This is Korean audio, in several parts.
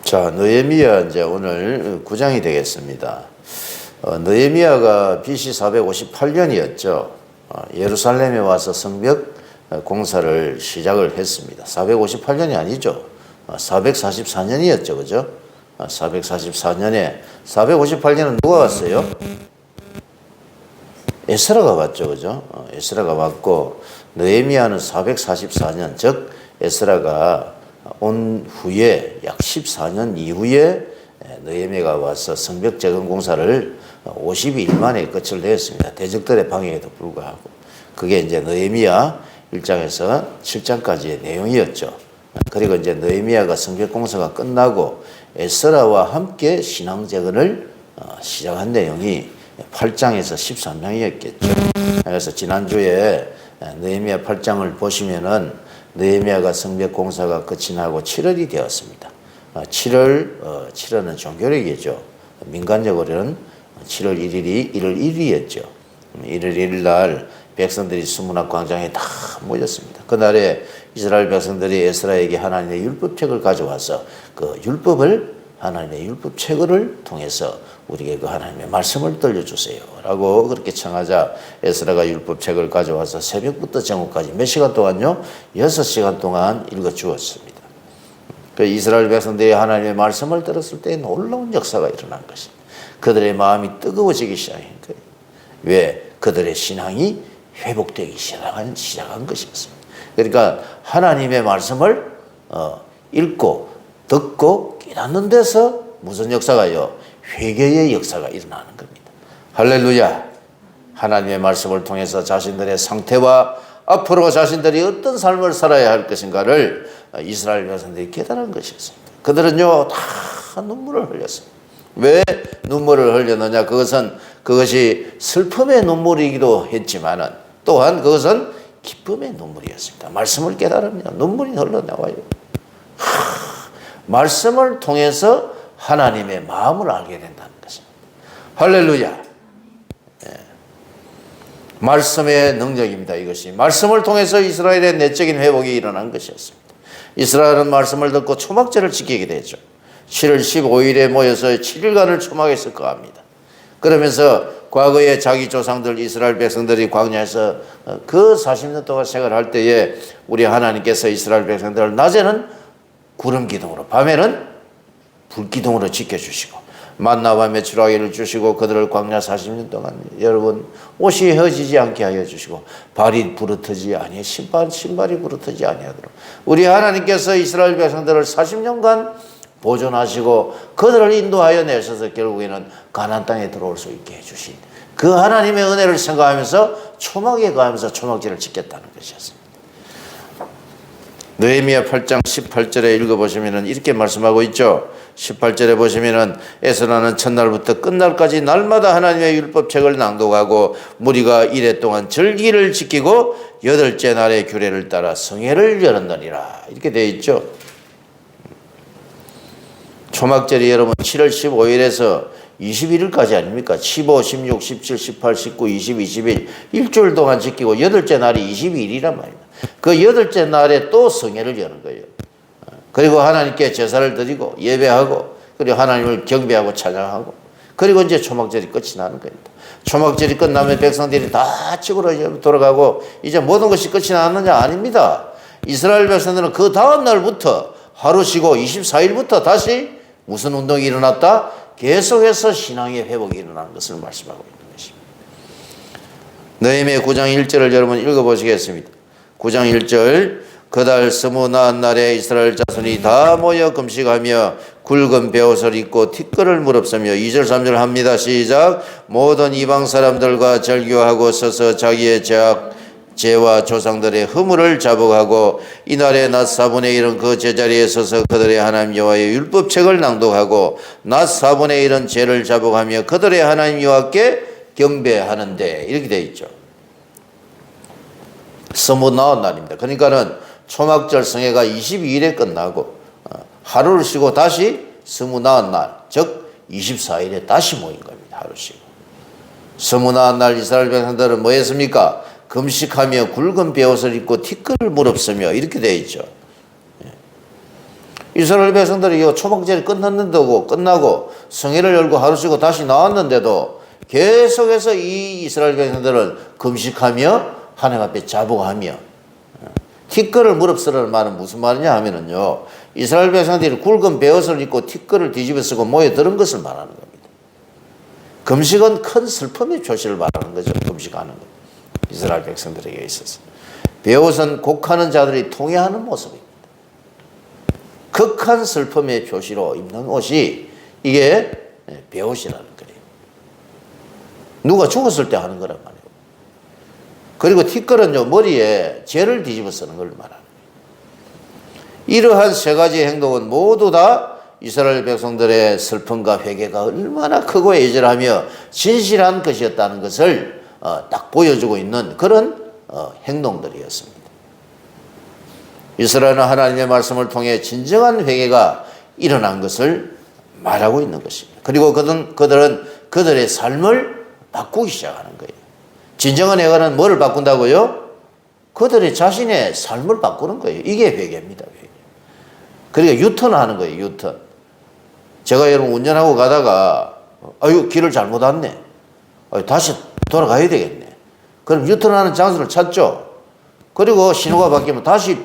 자, 느헤미야 이제 오늘 9장이 되겠습니다. 느헤미야가 BC 458년이었죠. 예루살렘에 와서 성벽 공사를 시작을 했습니다. 458년이 아니죠. 444년이었죠. 그죠? 444년에 458년은 누가 왔어요? 에스라가 왔죠. 그죠? 에스라가 왔고 느헤미야는 444년, 즉 에스라가 온 후에 약 14년 이후에 느헤미야가 와서 성벽 재건 공사를 52일 만에 끝을 내었습니다. 대적들의 방해에도 불구하고. 그게 이제 느헤미야 1장에서 7장까지의 내용이었죠. 그리고 이제 느헤미야가 성벽 공사가 끝나고 에스라와 함께 신앙 재건을 시작한 내용이 8장에서 13장이었겠죠. 그래서 지난주에 느헤미야 8장을 보시면은 느헤미야가 성벽 공사가 끝이 나고 7월이 되었습니다. 7월은 종교력이죠. 민간적으로는 7월 1일이 1월 1일이었죠. 1월 1일 날 백성들이 수문학 광장에 다 모였습니다. 그날에 이스라엘 백성들이 에스라에게 하나님의 율법책을 가져와서 그 율법을 하나님의 율법책을 통해서 우리에게 그 하나님의 말씀을 들려주세요 라고 그렇게 청하자 에스라가 율법책을 가져와서 새벽부터 정오까지 몇 시간 동안요? 6시간 동안 읽어주었습니다. 그 이스라엘 백성들이 하나님의 말씀을 들었을 때 놀라운 역사가 일어난 것입니다. 그들의 마음이 뜨거워지기 시작한 거예요. 왜? 그들의 신앙이 회복되기 시작한 것이었습니다. 그러니까 하나님의 말씀을 읽고 듣고 깨닫는 데서 무슨 역사가요? 회개의 역사가 일어나는 겁니다. 할렐루야. 하나님의 말씀을 통해서 자신들의 상태와 앞으로 자신들이 어떤 삶을 살아야 할 것인가를 이스라엘 백성들이 깨달은 것이었습니다. 그들은요 다 눈물을 흘렸습니다. 왜 눈물을 흘렸느냐? 그것이 슬픔의 눈물이기도 했지만은 또한 그것은 기쁨의 눈물이었습니다. 말씀을 깨달으면 눈물이 흘러나와요. 말씀을 통해서 하나님의 마음을 알게 된다는 것입니다. 할렐루야. 예. 말씀의 능력입니다. 이것이 말씀을 통해서 이스라엘의 내적인 회복이 일어난 것이었습니다. 이스라엘은 말씀을 듣고 초막절을 지키게 되죠. 7월 15일에 모여서 7일간을 초막했을 겁니다. 그러면서 과거에 자기 조상들 이스라엘 백성들이 광야에서 그 40년 동안 생활할 때에 우리 하나님께서 이스라엘 백성들을 낮에는 구름 기둥으로 밤에는 불 기둥으로 지켜주시고 만나와 메추라기를 주시고 그들을 광야 40년 동안 여러분 옷이 헤어지지 않게 하여 주시고 발이 부르트지 아니 신발이 부르트지 아니하도록 우리 하나님께서 이스라엘 백성들을 40년간 보존하시고 그들을 인도하여 내셔서 결국에는 가나안 땅에 들어올 수 있게 해주신 그 하나님의 은혜를 생각하면서 초막에 가면서 초막절을 지켰다는 것이었습니다. 느헤미야 8장 18절에 읽어보시면 이렇게 말씀하고 있죠. 18절에 보시면 에스라는 첫날부터 끝날까지 날마다 하나님의 율법책을 낭독하고 무리가 이래 동안 절기를 지키고 8째 날의 규례를 따라 성회를 열었느니라 이렇게 되어 있죠. 초막절이 여러분 7월 15일에서 21일까지 아닙니까? 15, 16, 17, 18, 19, 20, 21 일주일 동안 지키고 8째 날이 22일이란 말입니다. 그 8째 날에 또 성회를 여는 거예요. 그리고 하나님께 제사를 드리고 예배하고 그리고 하나님을 경배하고 찬양하고 그리고 이제 초막절이 끝이 나는 겁니다. 초막절이 끝나면 백성들이 다 집으로 돌아가고 이제 모든 것이 끝이 나느냐? 아닙니다. 이스라엘 백성들은 그 다음 날부터 하루 쉬고 24일부터 다시 무슨 운동이 일어났다? 계속해서 신앙의 회복이 일어나는 것을 말씀하고 있는 것입니다. 느헤미야 9장 1절을 여러분 읽어보시겠습니다. 9장 1절 그달 스무나한 날에 이스라엘 자손이 다 모여 금식하며 굵은 베옷을 입고 티끌을 무릅쓰며 2절 3절 합니다. 시작. 모든 이방 사람들과 절교하고 서서 자기의 죄와 조상들의 허물을 자복하고 이날의 낮 4분의 1은 그 제자리에 서서 그들의 하나님 여호와의 율법책을 낭독하고 낮 4분의 1은 죄를 자복하며 그들의 하나님 여호와께 경배하는데 이렇게 되어 있죠. 스무나한 날입니다. 그러니까는 초막절 성회가 22일에 끝나고 하루를 쉬고 다시 스무나한 날, 즉 24일에 다시 모인 겁니다. 하루 쉬고. 스무나한 날 이스라엘 백성들은 뭐 했습니까? 금식하며 굵은 베옷을 입고 티끌을 무릅쓰며 이렇게 되어 있죠. 이스라엘 백성들이 이 초막절이 끝나고 성회를 열고 하루 쉬고 다시 나왔는데도 계속해서 이 이스라엘 백성들은 금식하며 하나님 앞에 자복하며 티끌을 무릅쓰라는 말은 무슨 말이냐 하면은요, 이스라엘 백성들이 굵은 베옷을 입고 티끌을 뒤집어 쓰고 모여드는 것을 말하는 겁니다. 금식은 큰 슬픔의 표시를 말하는 거죠. 금식하는 것. 이스라엘 백성들에게 있어서. 베옷은 곡하는 자들이 통회하는 모습입니다. 극한 슬픔의 표시로 입는 옷이 이게 베옷이라는 거예요. 누가 죽었을 때 하는 거란 말이에요. 그리고 티끌은요, 머리에 재를 뒤집어 쓰는 걸 말하는 거예요. 이러한 세 가지 행동은 모두 다 이스라엘 백성들의 슬픔과 회개가 얼마나 크고 애절하며 진실한 것이었다는 것을 딱 보여주고 있는 그런 행동들이었습니다. 이스라엘은 하나님의 말씀을 통해 진정한 회개가 일어난 것을 말하고 있는 것입니다. 그리고 그들은 그들의 삶을 바꾸기 시작하는 거예요. 진정한 회개는 뭐를 바꾼다고요? 그들의 자신의 삶을 바꾸는 거예요. 이게 회개입니다. 회개. 그러니까 유턴하는 거예요. 유턴. 제가 여러분 운전하고 가다가 길을 잘못 왔네. 다시 돌아가야 되겠네. 그럼 유턴하는 장소를 찾죠. 그리고 신호가 바뀌면 다시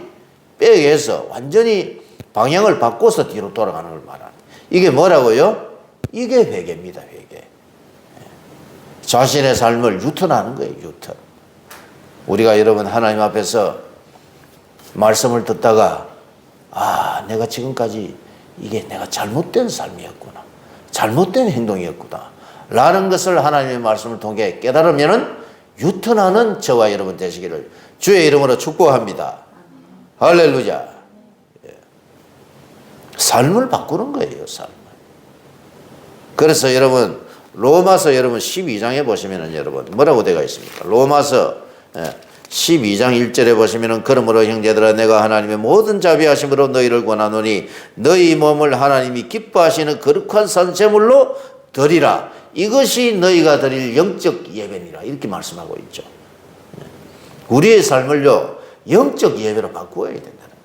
백해서 완전히 방향을 바꿔서 뒤로 돌아가는 걸 말하는. 이게 뭐라고요? 이게 회개입니다. 회개. 자신의 삶을 유턴하는 거예요. 유턴. 우리가 여러분 하나님 앞에서 말씀을 듣다가 내가 지금까지 이게 내가 잘못된 삶이었구나. 잘못된 행동이었구나. 라는 것을 하나님의 말씀을 통해 깨달으면은 유턴하는 저와 여러분 되시기를 주의 이름으로 축복합니다. 할렐루야. 삶을 바꾸는 거예요. 삶을. 그래서 여러분 로마서 여러분 12장에 보시면은 여러분 뭐라고 되어 있습니까? 로마서 12장 1절에 보시면은 그러므로 형제들아 내가 하나님의 모든 자비하심으로 너희를 권하노니 너희 몸을 하나님이 기뻐하시는 거룩한 산 제물로 드리라. 이것이 너희가 드릴 영적 예배니라. 이렇게 말씀하고 있죠. 우리의 삶을요 영적 예배로 바꾸어야 된다는 거예요.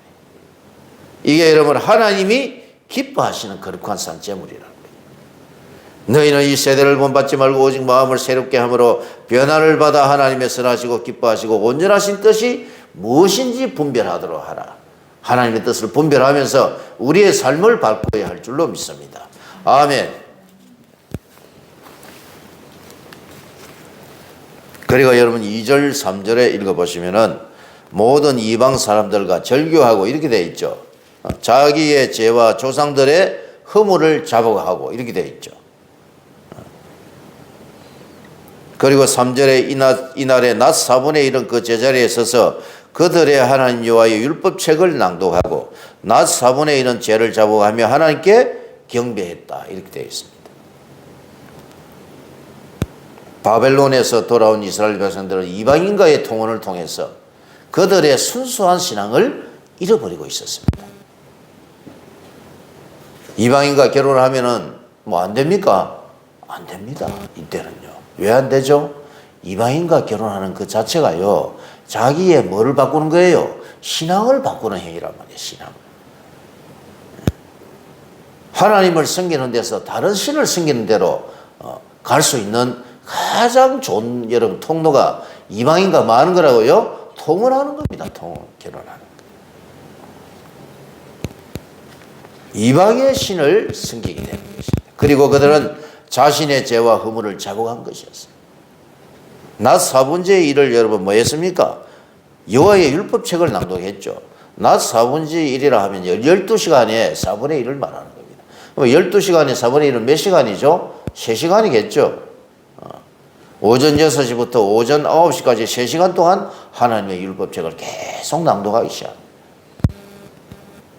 이게 여러분 하나님이 기뻐하시는 거룩한 산 제물이라는 거예요. 너희는 이 세대를 본받지 말고 오직 마음을 새롭게 함으로 변화를 받아 하나님의 선하시고 기뻐하시고 온전하신 뜻이 무엇인지 분별하도록 하라. 하나님의 뜻을 분별하면서 우리의 삶을 바꾸어야 할 줄로 믿습니다. 아멘. 그리고 여러분 2절 3절에 읽어보시면은 모든 이방 사람들과 절교하고 이렇게 되어 있죠. 자기의 죄와 조상들의 허물을 자복하고 이렇게 되어 있죠. 그리고 3절에 이날에 낮 4분의 1은 그 제자리에 서서 그들의 하나님 여호와의 율법책을 낭독하고 낮 4분의 1은 죄를 자복하며 하나님께 경배했다. 이렇게 되어 있습니다. 바벨론에서 돌아온 이스라엘 백성들은 이방인과의 통혼을 통해서 그들의 순수한 신앙을 잃어버리고 있었습니다. 이방인과 결혼을 하면은 뭐 안 됩니까? 안 됩니다. 이때는요. 왜 안 되죠? 이방인과 결혼하는 그 자체가요, 자기의 뭐를 바꾸는 거예요? 신앙을 바꾸는 행위란 말이에요. 신앙. 하나님을 섬기는 데서 다른 신을 섬기는 데로 갈 수 있는 가장 좋은 여러분 통로가 이방인과 뭐 하는 거라고요? 통혼하는 겁니다. 결혼하는 거. 이방의 신을 섬기게 되는 것입니다. 그리고 그들은 자신의 죄와 허물을 자복한 것이었어요. 낮 4분의 1을 여러분 뭐 했습니까? 여호와의 율법책을 낭독했죠. 낮 4분의 1이라 하면 12시간에 4분의 1을 말하는 겁니다. 12시간에 4분의 1은 몇 시간이죠? 3시간이겠죠. 오전 6시부터 오전 9시까지 3시간 동안 하나님의 율법책을 계속 낭독하기 시작합니다.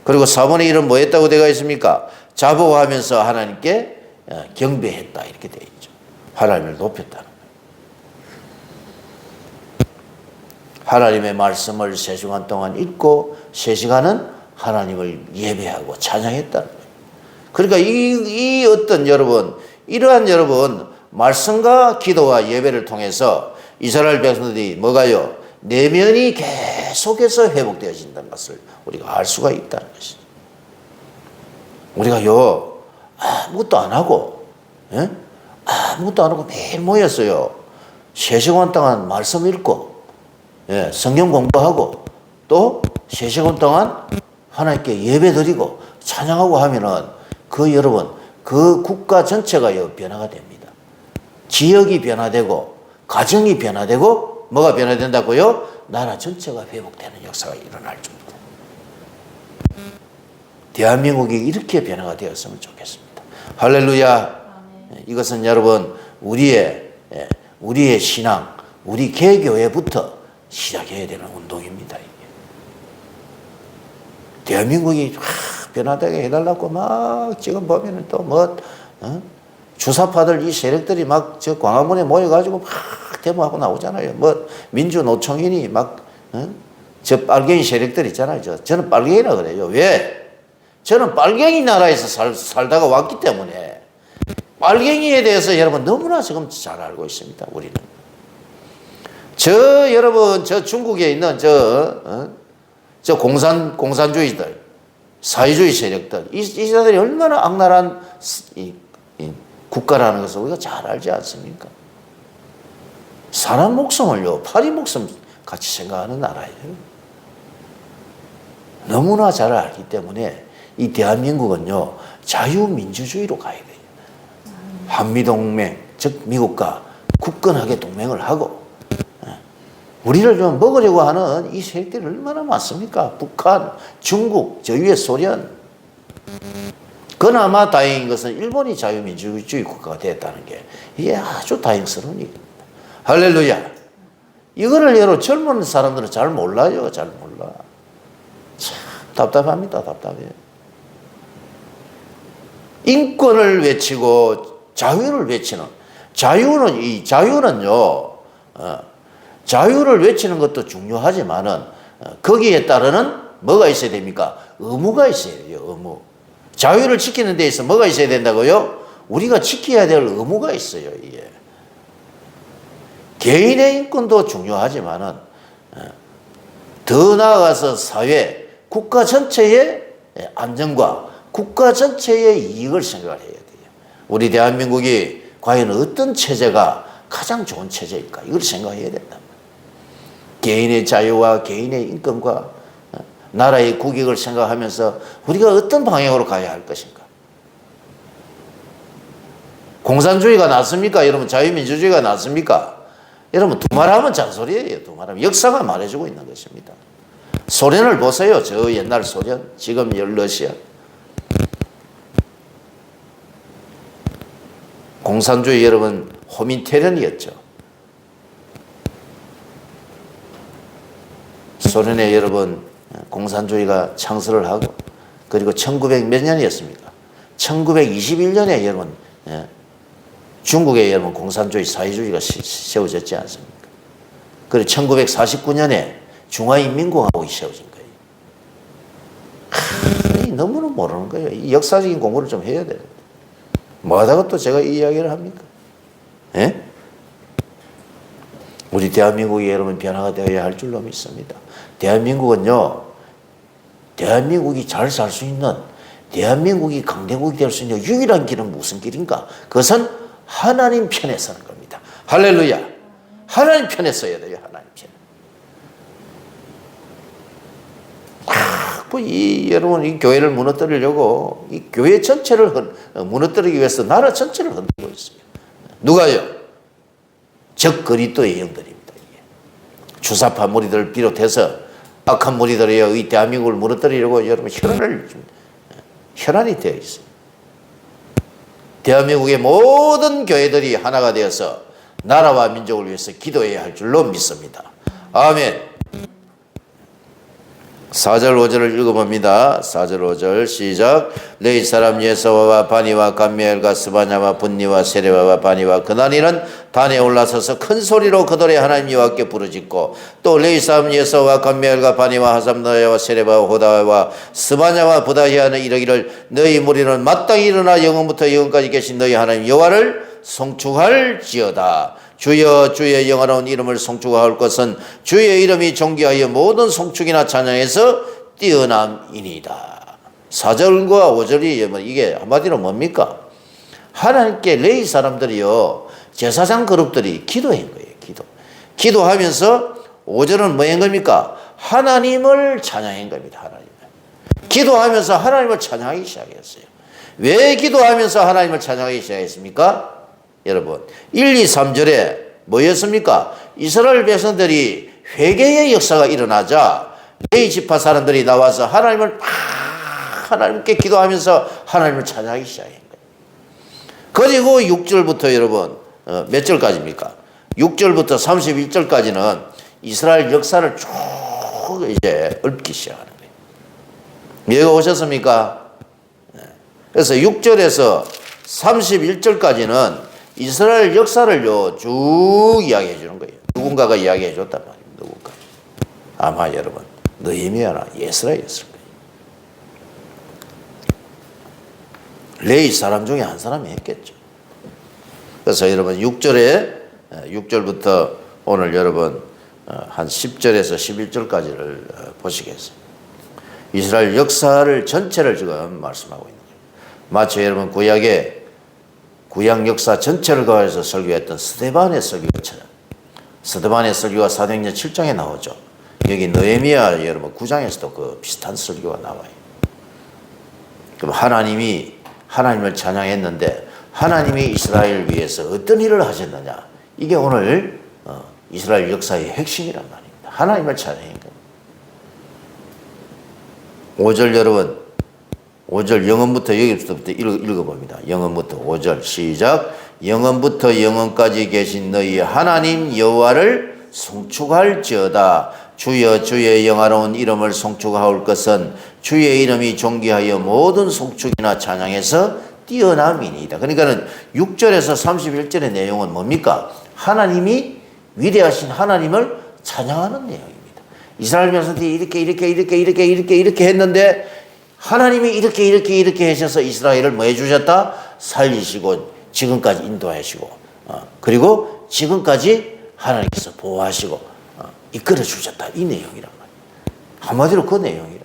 그리고 4분의 1은 뭐 했다고 되어 있습니까? 자복하면서 하나님께 경배했다. 이렇게 되어 있죠. 하나님을 높였다는 거예요. 하나님의 말씀을 3시간 동안 읽고 3시간은 하나님을 예배하고 찬양했다는 거예요. 그러니까 이 어떤 여러분, 이러한 여러분, 말씀과 기도와 예배를 통해서 이스라엘 백성들이 뭐가요? 내면이 계속해서 회복되어진다는 것을 우리가 알 수가 있다는 것이죠. 우리가요, 아무것도 안 하고, 예? 아무것도 안 하고 매일 모였어요. 3시간 동안 말씀 읽고, 예, 성경 공부하고, 또 3시간 동안 하나님께 예배 드리고, 찬양하고 하면은, 여러분, 그 국가 전체가 변화가 됩니다. 지역이 변화되고, 가정이 변화되고, 뭐가 변화된다고요? 나라 전체가 회복되는 역사가 일어날 줄. 대한민국이 이렇게 변화가 되었으면 좋겠습니다. 할렐루야. 이것은 여러분 우리의 신앙, 우리 개교회부터 시작해야 되는 운동입니다. 이게. 대한민국이 변화되게 해달라고 막 지금 보면은 또 주사파들 이 세력들이 막 저 광화문에 모여가지고 막 데모하고 나오잖아요. 민주노총이니 저 빨갱이 세력들 있잖아요. 저는 빨갱이라 그래요. 왜? 저는 빨갱이 나라에서 살다가 왔기 때문에 빨갱이에 대해서 여러분 너무나 지금 잘 알고 있습니다. 우리는. 여러분, 중국에 있는 공산주의들, 사회주의 세력들, 이 사람들이 얼마나 악랄한 국가라는 것을 우리가 잘 알지 않습니까? 사람 목숨을요, 파리 목숨 같이 생각하는 나라예요. 너무나 잘 알기 때문에 이 대한민국은요, 자유민주주의로 가야 돼요. 한미동맹, 즉 미국과 굳건하게 동맹을 하고, 우리를 좀 먹으려고 하는 이 세력들이 얼마나 많습니까? 북한, 중국, 저 위에 소련. 그나마 다행인 것은 일본이 자유민주주의 국가가 됐다는 게 이게 아주 다행스러운 일입니다. 할렐루야. 이거를 여러분 젊은 사람들은 잘 몰라요. 잘 몰라. 참 답답합니다. 답답해요. 인권을 외치고 자유를 외치는, 자유는요, 자유를 외치는 것도 중요하지만은 거기에 따르는 뭐가 있어야 됩니까? 의무가 있어야 돼요. 의무. 자유를 지키는 데 있어서 뭐가 있어야 된다고요? 우리가 지켜야 될 의무가 있어요. 이게. 개인의 인권도 중요하지만은 더 나아가서 사회, 국가 전체의 안정과 국가 전체의 이익을 생각을 해야 돼요. 우리 대한민국이 과연 어떤 체제가 가장 좋은 체제일까? 이걸 생각해야 된다. 개인의 자유와 개인의 인권과 나라의 국익을 생각하면서 우리가 어떤 방향으로 가야 할 것인가? 공산주의가 낫습니까? 여러분, 자유민주주의가 낫습니까? 여러분, 두말하면 잔소리예요. 두말하면. 역사가 말해주고 있는 것입니다. 소련을 보세요. 저 옛날 소련, 지금 러시아. 공산주의 여러분, 호민테련이었죠. 소련에 여러분, 공산주의가 창설을 하고, 그리고 1900 몇 년이었습니까? 1921년에 여러분, 중국에 여러분 공산주의 사회주의가 세워졌지 않습니까? 그리고 1949년에 중화인민공화국이 세워진 거예요. 너무나 모르는 거예요. 이 역사적인 공부를 좀 해야 돼요. 뭐 하다가 또 제가 이 이야기를 합니까? 예? 우리 대한민국이 여러분 변화가 되어야 할 줄로 믿습니다. 대한민국은요, 대한민국이 잘 살 수 있는, 대한민국이 강대국이 될 수 있는 유일한 길은 무슨 길인가? 그것은 하나님 편에 서는 겁니다. 할렐루야. 하나님 편에 서야 돼요. 하나님 편에. 여러분, 이 교회를 무너뜨리려고 이 교회 전체를 무너뜨리기 위해서 나라 전체를 흔들고 있습니다. 누가요? 적 그리스도의 영들입니다. 주사파 무리들을 비롯해서 악한 무리들이여 이 대한민국을 무너뜨리려고 여러분 혈안이 되어 있어요. 대한민국의 모든 교회들이 하나가 되어서 나라와 민족을 위해서 기도해야 할 줄로 믿습니다. 아멘. 4절 5절을 읽어봅니다. 4절 5절 시작. 레위 사람 예서와와 바니와 감미엘과 스바냐와 분니와 세레바와 바니와 그나니는 단에 올라서서 큰 소리로 그들의 하나님 여호와께 부르짖고, 또 레위 사람 예서와 감미엘과 바니와 하삼나야와 세레바와 호다와 스바냐와 부다히아는 이르기를 너희 무리는 마땅히 일어나 영원부터 영원까지 계신 너희 하나님 여호와를 송축할지어다. 주여 주의 영화로운 이름을 송축할 것은 주의 이름이 존귀하여 모든 송축이나 찬양에서 뛰어남이니이다. 4절과 5절이 이게 한마디로 뭡니까? 하나님께 레위 사람들이요, 제사장 그룹들이 기도한 거예요. 기도하면서 5절은 뭐 한 겁니까? 하나님을 찬양한 겁니다. 하나님을. 기도하면서 하나님을 찬양하기 시작했어요. 왜 기도하면서 하나님을 찬양하기 시작했습니까? 여러분, 1, 2, 3절에 뭐였습니까? 이스라엘 백성들이 회개의 역사가 일어나자 레위 지파 사람들이 나와서 하나님께 기도하면서 하나님을 찬양하기 시작한 거예요. 그리고 6절부터 여러분, 몇 절까지입니까? 6절부터 31절까지는 이스라엘 역사를 쭉 이제 읊기 시작하는 거예요. 이해가 오셨습니까? 그래서 6절에서 31절까지는 이스라엘 역사를요, 쭉 이야기해 주는 거예요. 누군가가 이야기해 줬단 말입니다. 누군가. 아마 여러분, 느헤미야나 예스라였을 거예요. 레위 사람 중에 한 사람이 했겠죠. 그래서 여러분 6절부터 오늘 여러분 한 10절에서 11절까지를 보시겠어요. 이스라엘 역사를 전체를 지금 말씀하고 있는 거예요. 마치 여러분 구약 역사 전체를 가해서 설교했던 스데반의 설교처럼, 스데반의 설교가 사도행전 7장에 나오죠. 여기 느헤미야 여러분 9장에서도 그 비슷한 설교가 나와요. 그럼 하나님을 찬양했는데 하나님이 이스라엘 위해서 어떤 일을 하셨느냐, 이게 오늘 이스라엘 역사의 핵심이란 말입니다. 하나님을 찬양한 겁니다. 5절 여러분, 5절 영원부터 여기부터 읽어봅니다. 영원부터 5절 시작. 영원부터 영원까지 계신 너희 하나님 여호와를 송축할지어다. 주여 주의 영화로운 이름을 송축하올 것은 주의 이름이 존귀하여 모든 송축이나 찬양에서 뛰어남이니이다. 그러니까는 6절에서 31절의 내용은 뭡니까? 하나님이 위대하신 하나님을 찬양하는 내용입니다. 이스라엘 백성들이 이렇게 했는데 하나님이 이렇게 하셔서 이스라엘을 뭐 해주셨다? 살리시고 지금까지 인도하시고 그리고 지금까지 하나님께서 보호하시고 이끌어 주셨다. 이 내용이란 말이에요. 한마디로 그 내용이라.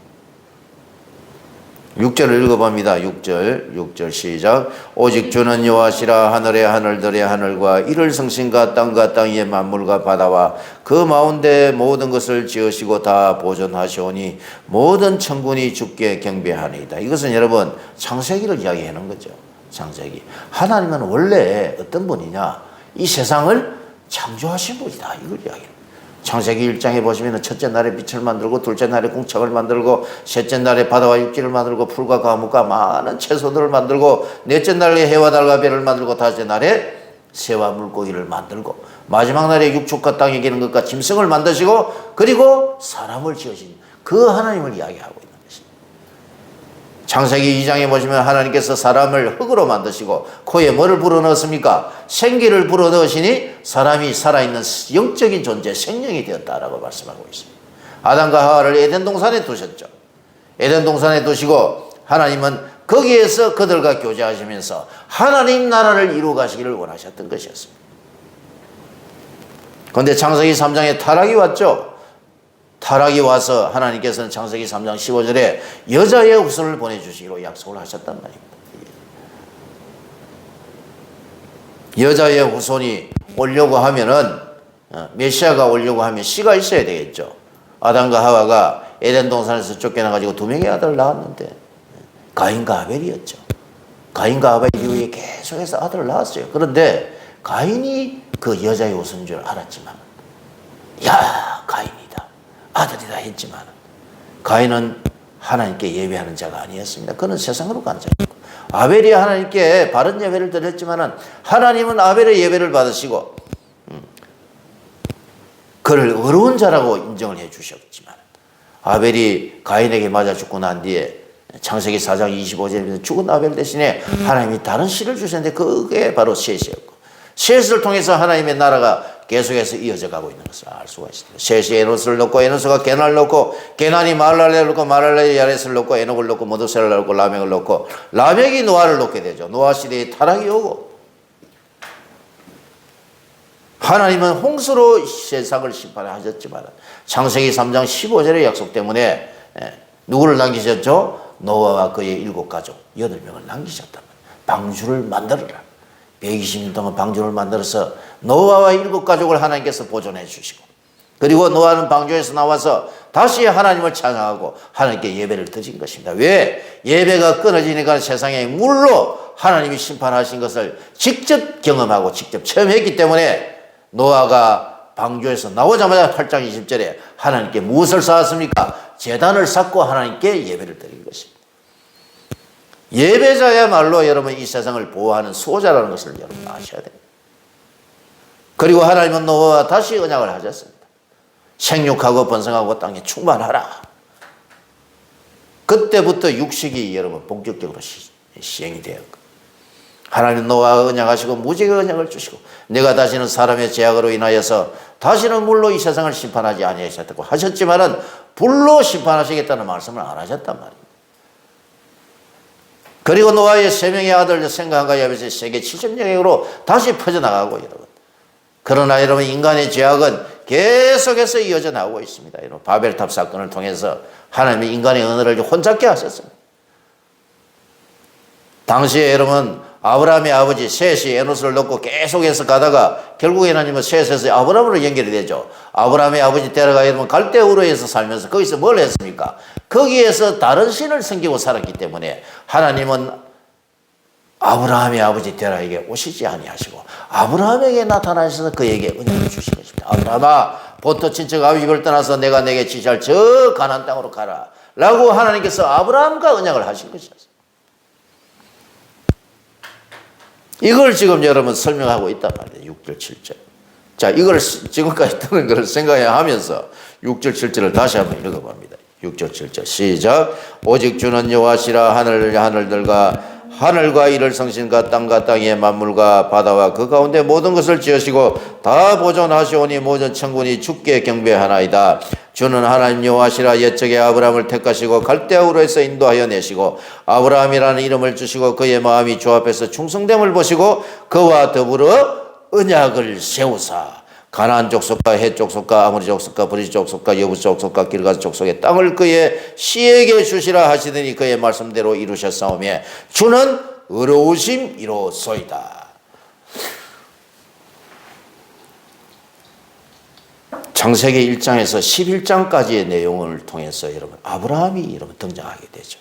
6절을 읽어봅니다. 6절 시작. 오직 주는 여호와시라. 하늘의 하늘들의 하늘과 이를 성신과 땅과 땅의 만물과 바다와 그 마운데 모든 것을 지으시고 다 보존하시오니 모든 천군이 주께 경배하니이다. 이것은 여러분 창세기를 이야기하는 거죠. 창세기. 하나님은 원래 어떤 분이냐? 이 세상을 창조하신 분이다. 이걸 이야기합니다. 창세기 1장에 보시면 첫째 날에 빛을 만들고 둘째 날에 궁창을 만들고 셋째 날에 바다와 육지를 만들고 풀과 과목과 많은 채소들을 만들고 넷째 날에 해와 달과 별을 만들고 다섯째 날에 새와 물고기를 만들고 마지막 날에 육축과 땅에 기는 것과 짐승을 만드시고 그리고 사람을 지으신 그 하나님을 이야기하고 있는 것입니다. 창세기 2장에 보시면 하나님께서 사람을 흙으로 만드시고 코에 뭐를 불어넣었습니까? 생기를 불어넣으시니 사람이 살아있는 영적인 존재, 생명이 되었다라고 말씀하고 있습니다. 아담과 하와를 에덴 동산에 두셨죠. 에덴 동산에 두시고 하나님은 거기에서 그들과 교제하시면서 하나님 나라를 이루어 가시기를 원하셨던 것이었습니다. 그런데 창세기 3장에 타락이 왔죠. 타락이 와서 하나님께서는 창세기 3장 15절에 여자의 후손을 보내주시기로 약속을 하셨단 말입니다. 여자의 후손이 오려고 하면은 메시아가 오려고 하면 씨가 있어야 되겠죠. 아담과 하와가 에덴 동산에서 쫓겨나가지고 두 명의 아들을 낳았는데 가인과 아벨이었죠. 가인과 아벨 이후에 계속해서 아들을 낳았어요. 그런데 가인이 그 여자의 후손인 줄 알았지만 가인이다, 아들이다 했지만 가인은 하나님께 예배하는 자가 아니었습니다. 그는 세상으로 간 자였고 아벨이 하나님께 바른 예배를 드렸지만 하나님은 아벨의 예배를 받으시고 그를 의로운 자라고 인정을 해 주셨지만 아벨이 가인에게 맞아 죽고 난 뒤에 창세기 4장 25절에 죽은 아벨 대신에 하나님이 다른 씨를 주셨는데 그게 바로 셋이었고 셋을 통해서 하나님의 나라가 계속해서 이어져 가고 있는 것을 알 수가 있습니다. 셋이 에노스를 넣고 에노스가 게나를 넣고 게나니 마할랄레를 넣고 마할랄레이 야렛을 넣고 에녹을 넣고 모두셀을 넣고 라멕을 넣고 라멕이 노아를 넣게 되죠. 노아 시대에 타락이 오고 하나님은 홍수로 세상을 심판하셨지만 창세기 3장 15절의 약속 때문에 누구를 남기셨죠? 노아와 그의 7가족 8명을 남기셨단 말이에요. 방주를 만들어라. 120년 동안 방주를 만들어서 노아와 7가족을 하나님께서 보존해 주시고, 그리고 노아는 방주에서 나와서 다시 하나님을 찬양하고 하나님께 예배를 드린 것입니다. 왜? 예배가 끊어지니까 세상에 물로 하나님이 심판하신 것을 직접 경험하고 직접 체험했기 때문에 노아가 방주에서 나오자마자 8장 20절에 하나님께 무엇을 쌓았습니까? 제단을 쌓고 하나님께 예배를 드린 것입니다. 예배자야말로 여러분 이 세상을 보호하는 수호자라는 것을 여러분 아셔야 됩니다. 그리고 하나님은 노아와 다시 언약을 하셨습니다. 생육하고 번성하고 땅에 충만하라. 그때부터 육식이 여러분 본격적으로 시행이 되었고, 하나님 노아와 언약하시고 무지개 언약을 주시고, 내가 다시는 사람의 죄악으로 인하여서 다시는 물로 이 세상을 심판하지 아니하셨다고 하셨지만은 불로 심판하시겠다는 말씀을 안 하셨단 말입니다. 그리고 노아의 3명의 아들 생각과 야벳의 세계 70년으로 다시 퍼져나가고, 여러분, 그러나 여러분 인간의 죄악은 계속해서 이어져 나오고 있습니다. 여러분 바벨탑 사건을 통해서 하나님이 인간의 언어를 혼잡게 하셨습니다. 당시에 여러분 아브라함의 아버지 셋이 에노스를 넣고 계속해서 가다가 결국에는 하나님은 셋에서 아브라함으로 연결이 되죠. 아브라함의 아버지 데라가 여러분 갈대우르에서 살면서 거기서 뭘 했습니까? 거기에서 다른 신을 섬기고 살았기 때문에 하나님은 아브라함의 아버지 데라에게 오시지 아니하시고 아브라함에게 나타나셔서 그에게 은혜를 주신 것입니다. 아브라함아, 본토 친척 아비집을 떠나서 내가 내게 지시할 저 가나안 땅으로 가라 라고 하나님께서 아브라함과 언약을 하신 것이었습니다. 이걸 지금 여러분 설명하고 있단 말이에요. 6절 7절. 자, 이걸 지금까지 듣는 것을 생각해야 하면서 6절 7절을 다시 한번 읽어봅니다. 6절 7절 시작. 오직 주는 여호와시라. 하늘과 이를 성신과 땅과 땅의 만물과 바다와 그 가운데 모든 것을 지으시고 다 보존하시오니 모든 천군이 주께 경배하나이다. 주는 하나님 여호와시라. 옛적에 아브라함을 택하시고 갈대아우르에서 인도하여 내시고 아브라함이라는 이름을 주시고 그의 마음이 주 앞에서 충성됨을 보시고 그와 더불어 언약을 세우사 가나안 족속과 헷 족속과 아모리 족속과 브리스 족속과 여부스 족속과 길가스 족속의 땅을 그의 씨에게 주시라 하시더니 그의 말씀대로 이루셨사오며 주는 의로우심이로소이다. 창세기 1장에서 11장까지의 내용을 통해서 여러분 아브라함이 여러분 등장하게 되죠.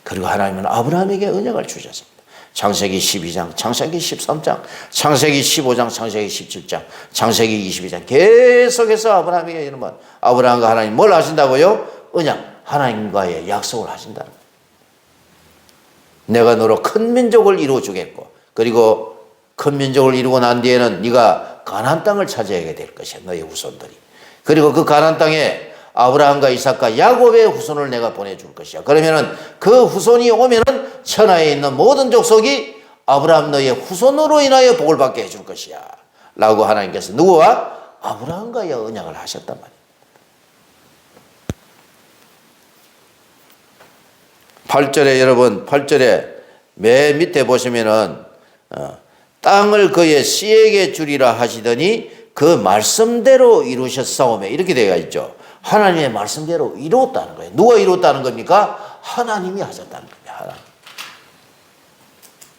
그리고 하나님은 아브라함에게 언약을 주셨습니다. 창세기 12장, 창세기 13장, 창세기 15장, 창세기 17장, 창세기 22장 계속해서 아브라함에게 여러분 아브라함과 하나님 뭘 하신다고요? 언약, 하나님과의 약속을 하신다는 거예요. 내가 너로 큰 민족을 이루어 주겠고, 그리고 큰 민족을 이루고 난 뒤에는 네가 가나안 땅을 차지하게 될 것이야, 너의 후손들이. 그리고 그 가나안 땅에 아브라함과 이삭과 야곱의 후손을 내가 보내줄 것이야. 그러면은 그 후손이 오면은 천하에 있는 모든 족속이 아브라함 너의 후손으로 인하여 복을 받게 해줄 것이야 라고 하나님께서 누구와? 아브라함과의 언약을 하셨단 말이에요. 8절에 여러분 8절에 맨 밑에 보시면은 땅을 그의 씨에게 주리라 하시더니 그 말씀대로 이루셨사오며 이렇게 되어 있죠. 하나님의 말씀대로 이루었다는 거예요. 누가 이루었다는 겁니까? 하나님이 하셨다는 겁니다. 하나님.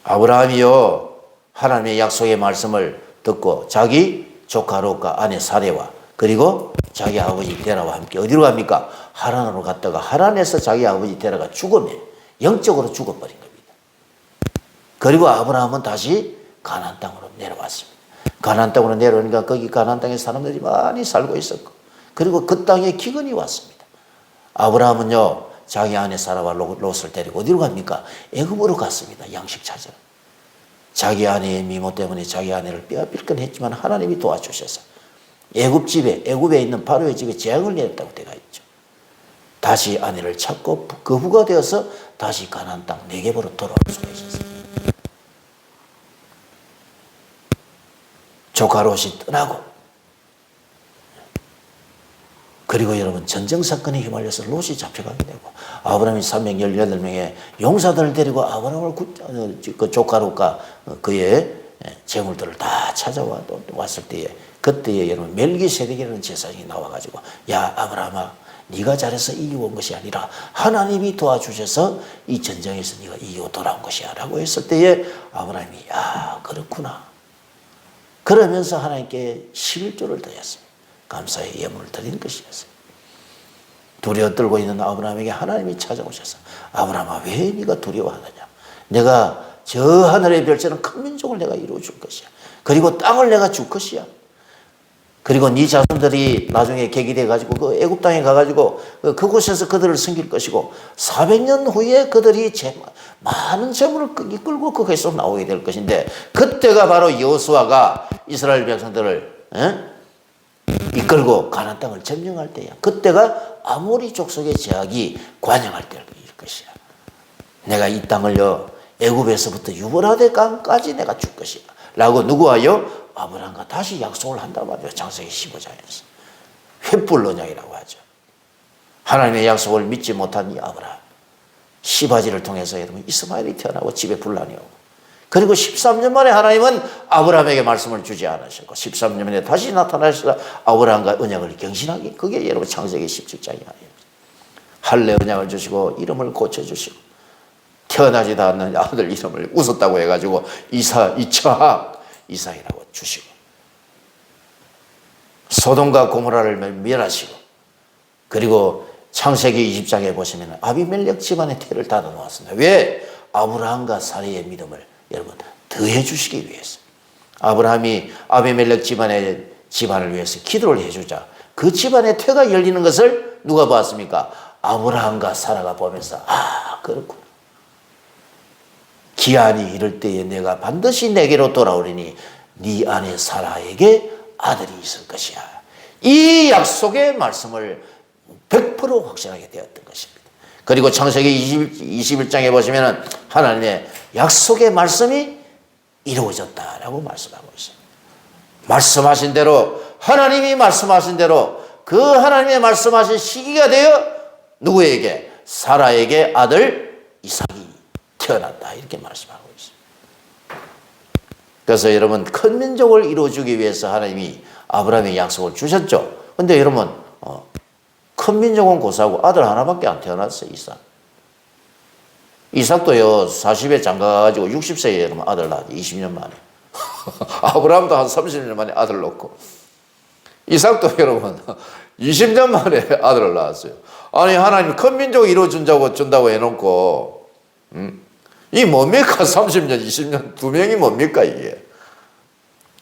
아브라함이요 하나님의 약속의 말씀을 듣고 자기 조카 롯과 아내 사레와 그리고 자기 아버지 데라와 함께 어디로 갑니까? 하란으로 갔다가 하란에서 자기 아버지 데라가 죽으면 영적으로 죽어버린 겁니다. 그리고 아브라함은 다시 가나안 땅으로 내려왔습니다. 가나안 땅으로 내려오니까 거기 가나안 땅에 사람들이 많이 살고 있었고, 그리고 그 땅에 기근이 왔습니다. 아브라함은요 자기 아내 사라와 롯을 데리고 어디로 갑니까? 애굽으로 갔습니다. 양식 찾으러. 자기 아내의 미모 때문에 자기 아내를 빼앗길 뻔했지만 하나님이 도와주셔서 애굽에 있는 바로의 집에 재앙을 내렸다고 되어 있죠. 다시 아내를 찾고 그 후가 되어서 다시 가나안 땅 네겝으로 돌아올 수가 있었습니다. 조카 롯이 떠나고, 그리고 여러분 전쟁 사건에 휘말려서 롯이 잡혀가게 되고 아브라함이 318명의 용사들을 데리고 아브라함을 그 조카 롯과 그의 재물들을 다 찾아왔을 때에 그때에 여러분 멜기세덱이라는 제사장이 나와가지고 야 아브라함아 네가 잘해서 이겨온 것이 아니라 하나님이 도와주셔서 이 전쟁에서 네가 이기고 돌아온 것이야 라고 했을 때에 아브라함이 야 그렇구나. 그러면서 하나님께 11조를 드렸습니다. 감사의 예물을 드리는 것이었어요. 두려워 떨고 있는 아브라함에게 하나님이 찾아오셔서 아브라함아 왜 네가 두려워하느냐. 내가 저 하늘의 별처럼 큰 민족을 내가 이루어 줄 것이야. 그리고 땅을 내가 줄 것이야. 그리고 네 자손들이 나중에 객이 가지고 그 애굽 땅에 가가지고 그곳에서 그들을 섬길 것이고 400년 후에 그들이 많은 재물을 이끌고 거기서 나오게 될 것인데 그때가 바로 여호수아가 이스라엘 백성들을 이끌고 가나안 땅을 점령할 때야. 그때가 아모리 족속의 제약이 관영할 때일 것이야. 내가 이 땅을요 애굽에서부터 유브라데 강까지 내가 줄 것이야 라고 누구와요? 아브라함과 다시 약속을 한단 말이에요. 창세기 15장에서 횃불 언약이라고 하죠. 하나님의 약속을 믿지 못한 이 아브라함 시바지를 통해서 여러분 이스마엘이 태어나고 집에 분란이 오고 그리고 13년 만에 하나님은 아브라함에게 말씀을 주지 않으셨고 13년 만에 다시 나타나셔서 아브라함과 언약을 경신하기 그게 여러분 창세기 17장이 아니에요. 할례 언약을 주시고 이름을 고쳐주시고 태어나지도 않는 아들 이름을 웃었다고 해가지고 이삭이라고 주시고 소돔과 고모라를 멸하시고 그리고 창세기 20장에 보시면 아비멜렉 집안의 태를 닫아 놓았습니다. 왜? 아브라함과 사레의 믿음을 여러분 더해 주시기 위해서. 아브라함이 아비멜렉 집안을 위해서 기도를 해주자 그 집안의 태가 열리는 것을 누가 봤습니까? 아브라함과 사라가 보면서 아 그렇구나. 기한이 이를 때에 내가 반드시 내게로 돌아오리니 네 아내 사라에게 아들이 있을 것이야. 이 약속의 말씀을 100% 확신하게 되었던 것입니다. 그리고 창세기 21장에 보시면 하나님의 약속의 말씀이 이루어졌다라고 말씀하고 있습니다. 말씀하신 대로 하나님이 말씀하신 대로 그 하나님의 말씀하신 시기가 되어 누구에게? 사라에게 아들 이삭이 태어났다 이렇게 말씀하고 있습니다. 그래서 여러분 큰 민족을 이루어주기 위해서 하나님이 아브라함의 약속을 주셨죠. 근데 여러분 큰 민족은 고사하고 아들 하나밖에 안 태어났어요. 이삭도요 40에 장가가지고 60세에 여러분 아들 낳았죠. 20년 만에. 아브라함도 한 30년 만에 아들 낳고 이삭도 여러분 20년 만에 아들을 낳았어요. 아니 하나님 큰 민족 이루어준다고 해놓고 이 뭡니까? 30년, 20년 두 명이 뭡니까 이게?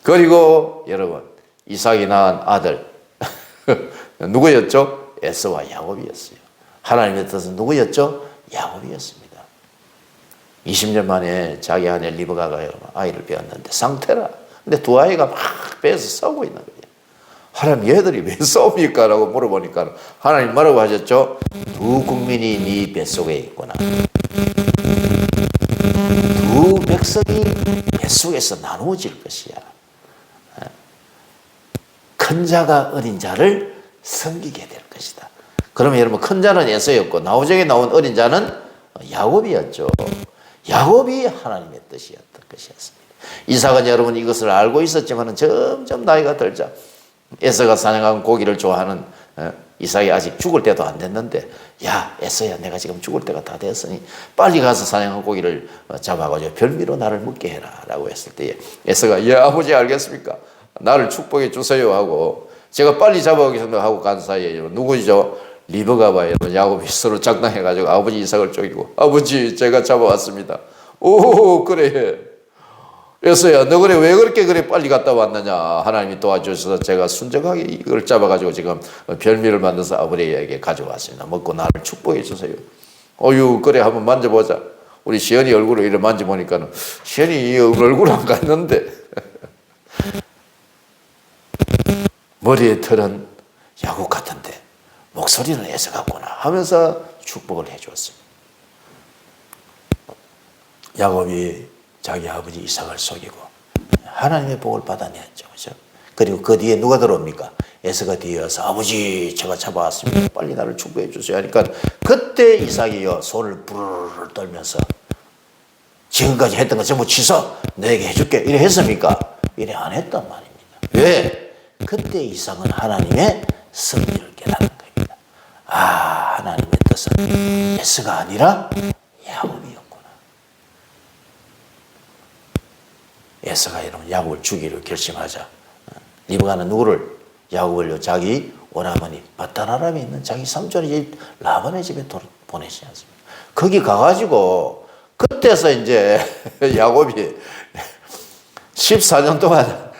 그리고 여러분 이삭이 낳은 아들 누구였죠? 에서와 야곱이었어요. 하나님의 뜻은 누구였죠? 야곱이었습니다. 20년 만에 자기 아내 리브가가 여러분 아이를 배웠는데 상태라. 근데 두 아이가 막 배에서 싸우고 있는 거예요. 하나님 얘들이 왜 싸웁니까? 라고 물어보니까 하나님 뭐라고 하셨죠? 두 국민이 네 뱃속에 있구나. 두 백성이 뱃속에서 나누어질 것이야. 큰 자가 어린 자를 섬기게 될 것이다. 그러면 여러분 큰 자는 에서였고 나오정에 나온 어린 자는 야곱이었죠. 야곱이 하나님의 뜻이었던 것이었습니다. 이삭은 여러분 이것을 알고 있었지만 점점 나이가 들자 에서가 사냥한 고기를 좋아하는 이삭이 아직 죽을 때도 안 됐는데 야 에서야 내가 지금 죽을 때가 다 됐으니 빨리 가서 사냥한 고기를 잡아가지고 별미로 나를 먹게 해라 라고 했을 때에 에서가 예 아버지 알겠습니까? 나를 축복해 주세요 하고 제가 빨리 잡아오겠습니다 하고 간 사이에 누구죠? 리브가와 야곱이 서로 장난해가지고 아버지 이삭을 쪼이고 아버지 제가 잡아왔습니다. 오 그래 에서야 너 그래 왜 그렇게 빨리 갔다 왔느냐. 하나님이 도와주셔서 제가 순정하게 이걸 잡아가지고 지금 별미를 만들어서 아버지에게 가져왔습니다. 먹고 나를 축복해 주세요. 어유 그래 한번 만져보자. 우리 시연이 얼굴을 이렇게 만져보니까 시연이 얼굴 안 갔는데 머리에 털은 야곱 같은데 목소리는 에서 같구나 하면서 축복을 해주었습니다. 야곱이 자기 아버지 이삭을 속이고 하나님의 복을 받아냈죠. 그렇죠? 그리고 그 뒤에 누가 들어옵니까? 에서가 뒤에 와서 아버지 제가 잡아왔습니다. 빨리 나를 축복해 주세요 하니까 그때 이삭이요 손을 부르르 떨면서 지금까지 했던 거 전부 취소 너에게 해줄게 이래 했습니까? 이래 안 했단 말입니다. 왜? 그때 이삭은 하나님의 섭리를 깨달은 겁니다. 아 하나님의 뜻은 에서가 아니라 야곱이었구나. 에서가 여러분 야곱을 죽이기로 결심하자 리브가는 누구를? 야곱을 자기 오라버니 바다나람에 있는 자기 삼촌의 집 라반의 집에 보내지 않습니까? 거기 가가지고 그때서 이제 야곱이 14년 동안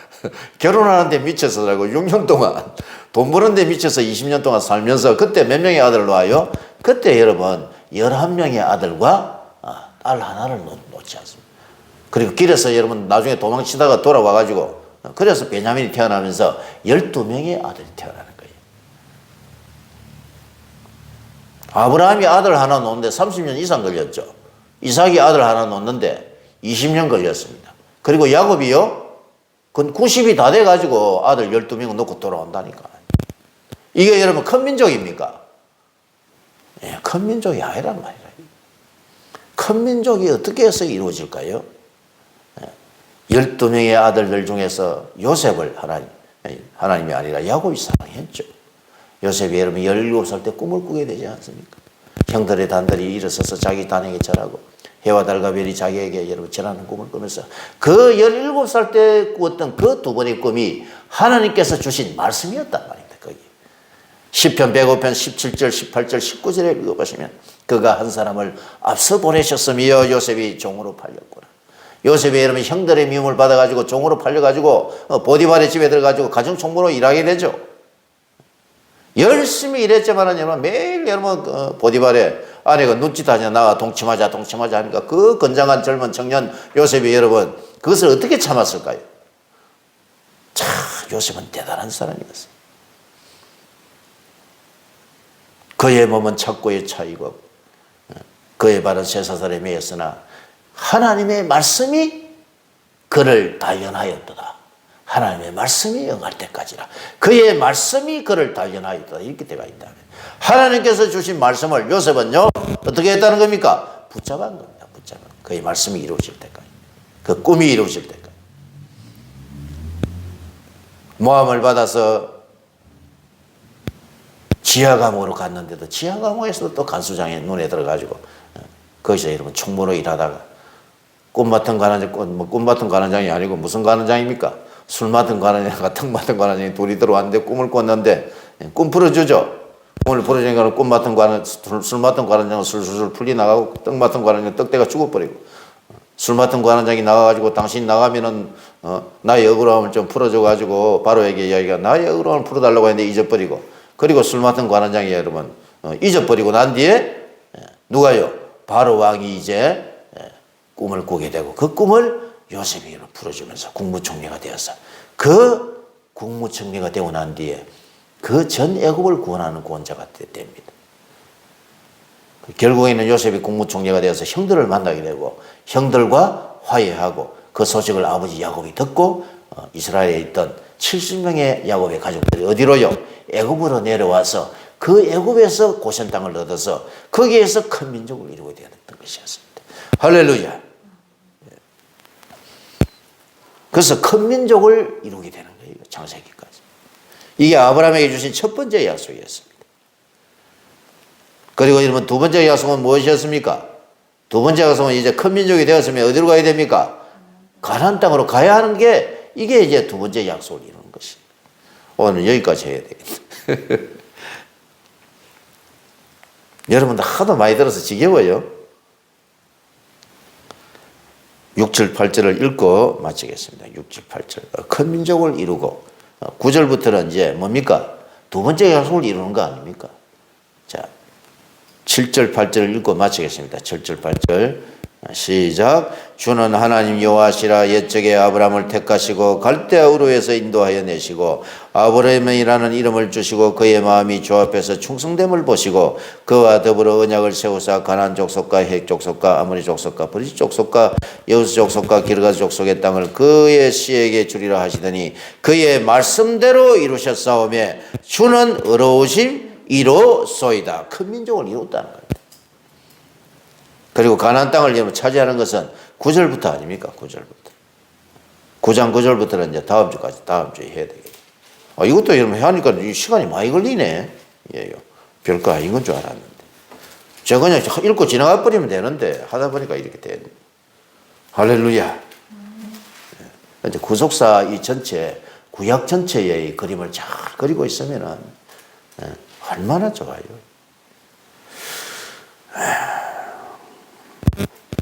결혼하는 데 미쳐서 살고 6년 동안 돈 버는 데 미쳐서 20년 동안 살면서 그때 몇 명의 아들을 낳아요? 그때 여러분 11명의 아들과 딸 하나를 놓지 않습니다. 그리고 길에서 여러분 나중에 도망치다가 돌아와가지고 그래서 베냐민이 태어나면서 12명의 아들이 태어나는 거예요. 아브라함이 아들 하나 놓는데 30년 이상 걸렸죠. 이삭이 아들 하나 놓는데 20년 걸렸습니다. 그리고 야곱이요? 그건 90이 다 돼가지고 아들 12명을 놓고 돌아온다니까. 이게 여러분 큰 민족입니까? 예, 큰 민족이 아니란 말이에요. 큰 민족이 어떻게 해서 이루어질까요? 12명의 아들들 중에서 요셉을 하나님이 아니라 야곱이 사랑했죠. 요셉이 여러분 17살 때 꿈을 꾸게 되지 않습니까? 형들의 단들이 일어서서 자기 단에게 절하고 해와 달과 별이 자기에게 여러분 절하는 꿈을 꾸면서 그 17살 때 꾸었던 그 두 번의 꿈이 하나님께서 주신 말씀이었단 말입니다. 거기 시편 105편 17절 18절 19절에 읽어보시면 그가 한 사람을 앞서 보내셨으며 요셉이 종으로 팔렸구나. 요셉이 여러분 형들의 미움을 받아가지고 종으로 팔려가지고 보디발의 집에 들어가지고 가정총무로 일하게 되죠. 열심히 일했지만 여러분 매일 여러분 보디발의 아내가 눈짓하냐 나와 동침하자 하니까 그 건장한 젊은 청년 요셉이 여러분 그것을 어떻게 참았을까요? 참 요셉은 대단한 사람이었어요. 그의 몸은 착고에 차이고 그의 발은 쇠사슬에 매였으나 하나님의 말씀이 그를 단련하였도다. 하나님의 말씀이 응할 때까지라. 그의 말씀이 그를 단련하였도다. 이렇게 되어 있다면 하나님께서 주신 말씀을 요셉은요 어떻게 했다는 겁니까? 붙잡은 겁니다. 붙잡은 그의 말씀이 이루어질 때까지, 그 꿈이 이루어질 때까지. 모함을 받아서 지하 감옥으로 갔는데도 지하 감옥에서도 또 간수장의 눈에 들어가지고 거기서 여러분 총무로 일하다가 꿈 맡은 관원장, 꿈 맡은 관원장이 아니고 무슨 관원장입니까? 술 맡은 관원장과 턱 맡은 관원장이 둘이 들어왔는데 꿈을 꿨는데 꿈 풀어주죠. 꿈을 풀어주니까 꿈 맡은 관원, 술 맡은 관원장은 술술술 풀리 나가고 떡 맡은 관원장은 떡대가 죽어버리고 술 맡은 관원장이 나가가지고 당신 나가면은 나의 억울함을 좀 풀어줘가지고 바로에게 이야기가 나의 억울함을 풀어달라고 했는데 잊어버리고 그리고 술 맡은 관원장이 여러분 잊어버리고 난 뒤에 누가요? 바로 왕이 이제 꿈을 꾸게 되고 그 꿈을 요셉이 풀어주면서 국무총리가 되어서 그 국무총리가 되고 난 뒤에 그 전 애굽을 구원하는 구원자가 됩니다. 결국에는 요셉이 국무총리가 되어서 형들을 만나게 되고 형들과 화해하고 그 소식을 아버지 야곱이 듣고 이스라엘에 있던 70명의 야곱의 가족들이 어디로요? 애굽으로 내려와서 그 애굽에서 고센 땅을 얻어서 거기에서 큰 민족을 이루게 되었던 것이었습니다. 할렐루야. 그래서 큰 민족을 이루게 되는 거예요. 창세기까지. 이게 아브라함에게 주신 첫 번째 약속이었습니다. 그리고 여러분 두 번째 약속은 무엇이었습니까? 두 번째 약속은 이제 큰 민족이 되었으면 어디로 가야 됩니까? 가나안 땅으로 가야 하는 게 이게 이제 두 번째 약속을 이루는 것입니다. 오늘 여기까지 해야 되겠다. 여러분들 하도 많이 들어서 지겨워요. 6, 7, 8절을 읽고 마치겠습니다. 6, 7, 8절. 큰 민족을 이루고 9절부터는 이제 뭡니까? 두 번째 약속을 이루는 거 아닙니까? 자, 7절, 8절을 읽고 마치겠습니다. 7절, 8절 시작. 주는 하나님 여호와시라. 옛적에 아브라함을 택하시고 갈대아 우르에서 인도하여 내시고 아브라함이라는 이름을 주시고 그의 마음이 주 앞에서 충성됨을 보시고 그와 더불어 언약을 세우사 가나안 족속과 헷 족속과 아모리 족속과 브리스 족속과 여호수 족속과 기르가스 족속의 땅을 그의 씨에게 주리라 하시더니 그의 말씀대로 이루셨사오며 주는 의로우심 이로소이다. 큰 민족을 이뤘다는 겁니다. 그리고 가나안 땅을 차지하는 것은 9절부터 아닙니까? 9절부터. 9장 9절부터는 이제 다음 주까지, 다음 주에 해야 되겠죠. 이것도 여러분 하니까 시간이 많이 걸리네. 예, 별거 아닌 건 줄 알았는데. 저 그냥 읽고 지나가 버리면 되는데 하다 보니까 이렇게 된. 할렐루야. 이제 구속사 이 전체 구약 전체의 그림을 잘 그리고 있으면은 얼마나 좋아요.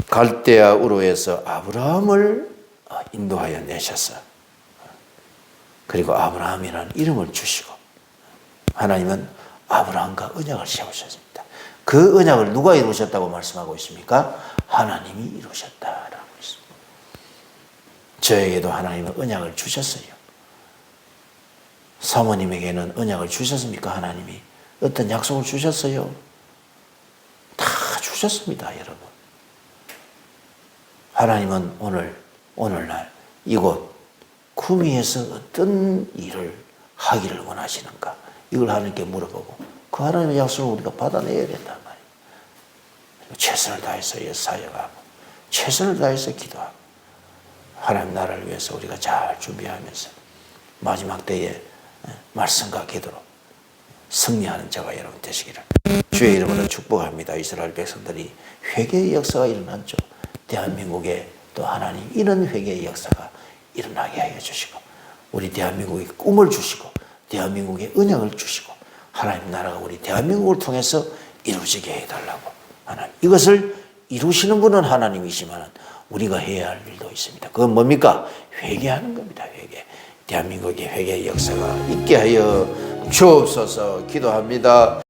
갈대아 우르에서 아브라함을 인도하여 내셨어. 그리고 아브라함이라는 이름을 주시고 하나님은 아브라함과 언약을 세우셨습니다. 그 언약을 누가 이루셨다고 말씀하고 있습니까? 하나님이 이루셨다라고 있습니다. 저에게도 하나님은 언약을 주셨어요. 사모님에게는 언약을 주셨습니까? 하나님이 어떤 약속을 주셨어요? 다 주셨습니다, 여러분. 하나님은 오늘날 이곳 구미에서 어떤 일을 하기를 원하시는가? 이걸 하나님께 물어보고 그 하나님의 약속을 우리가 받아내야 된단 말이에요. 최선을 다해서 사역하고 최선을 다해서 기도하고 하나님 나라를 위해서 우리가 잘 준비하면서 마지막 때에 말씀과 기도로 승리하는 저와 여러분 되시기를 주의 이름으로 축복합니다. 이스라엘 백성들이 회개의 역사가 일어났죠. 대한민국에 또 하나님 이런 회개의 역사가 일어나게 하여 주시고 우리 대한민국에 꿈을 주시고 대한민국에 언약을 주시고 하나님 나라가 우리 대한민국을 통해서 이루어지게 해달라고 하나님 이것을 이루시는 분은 하나님이시만 우리가 해야 할 일도 있습니다. 그건 뭡니까? 회개하는 겁니다. 회개. 대한민국의 회개의 역사가 있게 하여 주옵소서 기도합니다.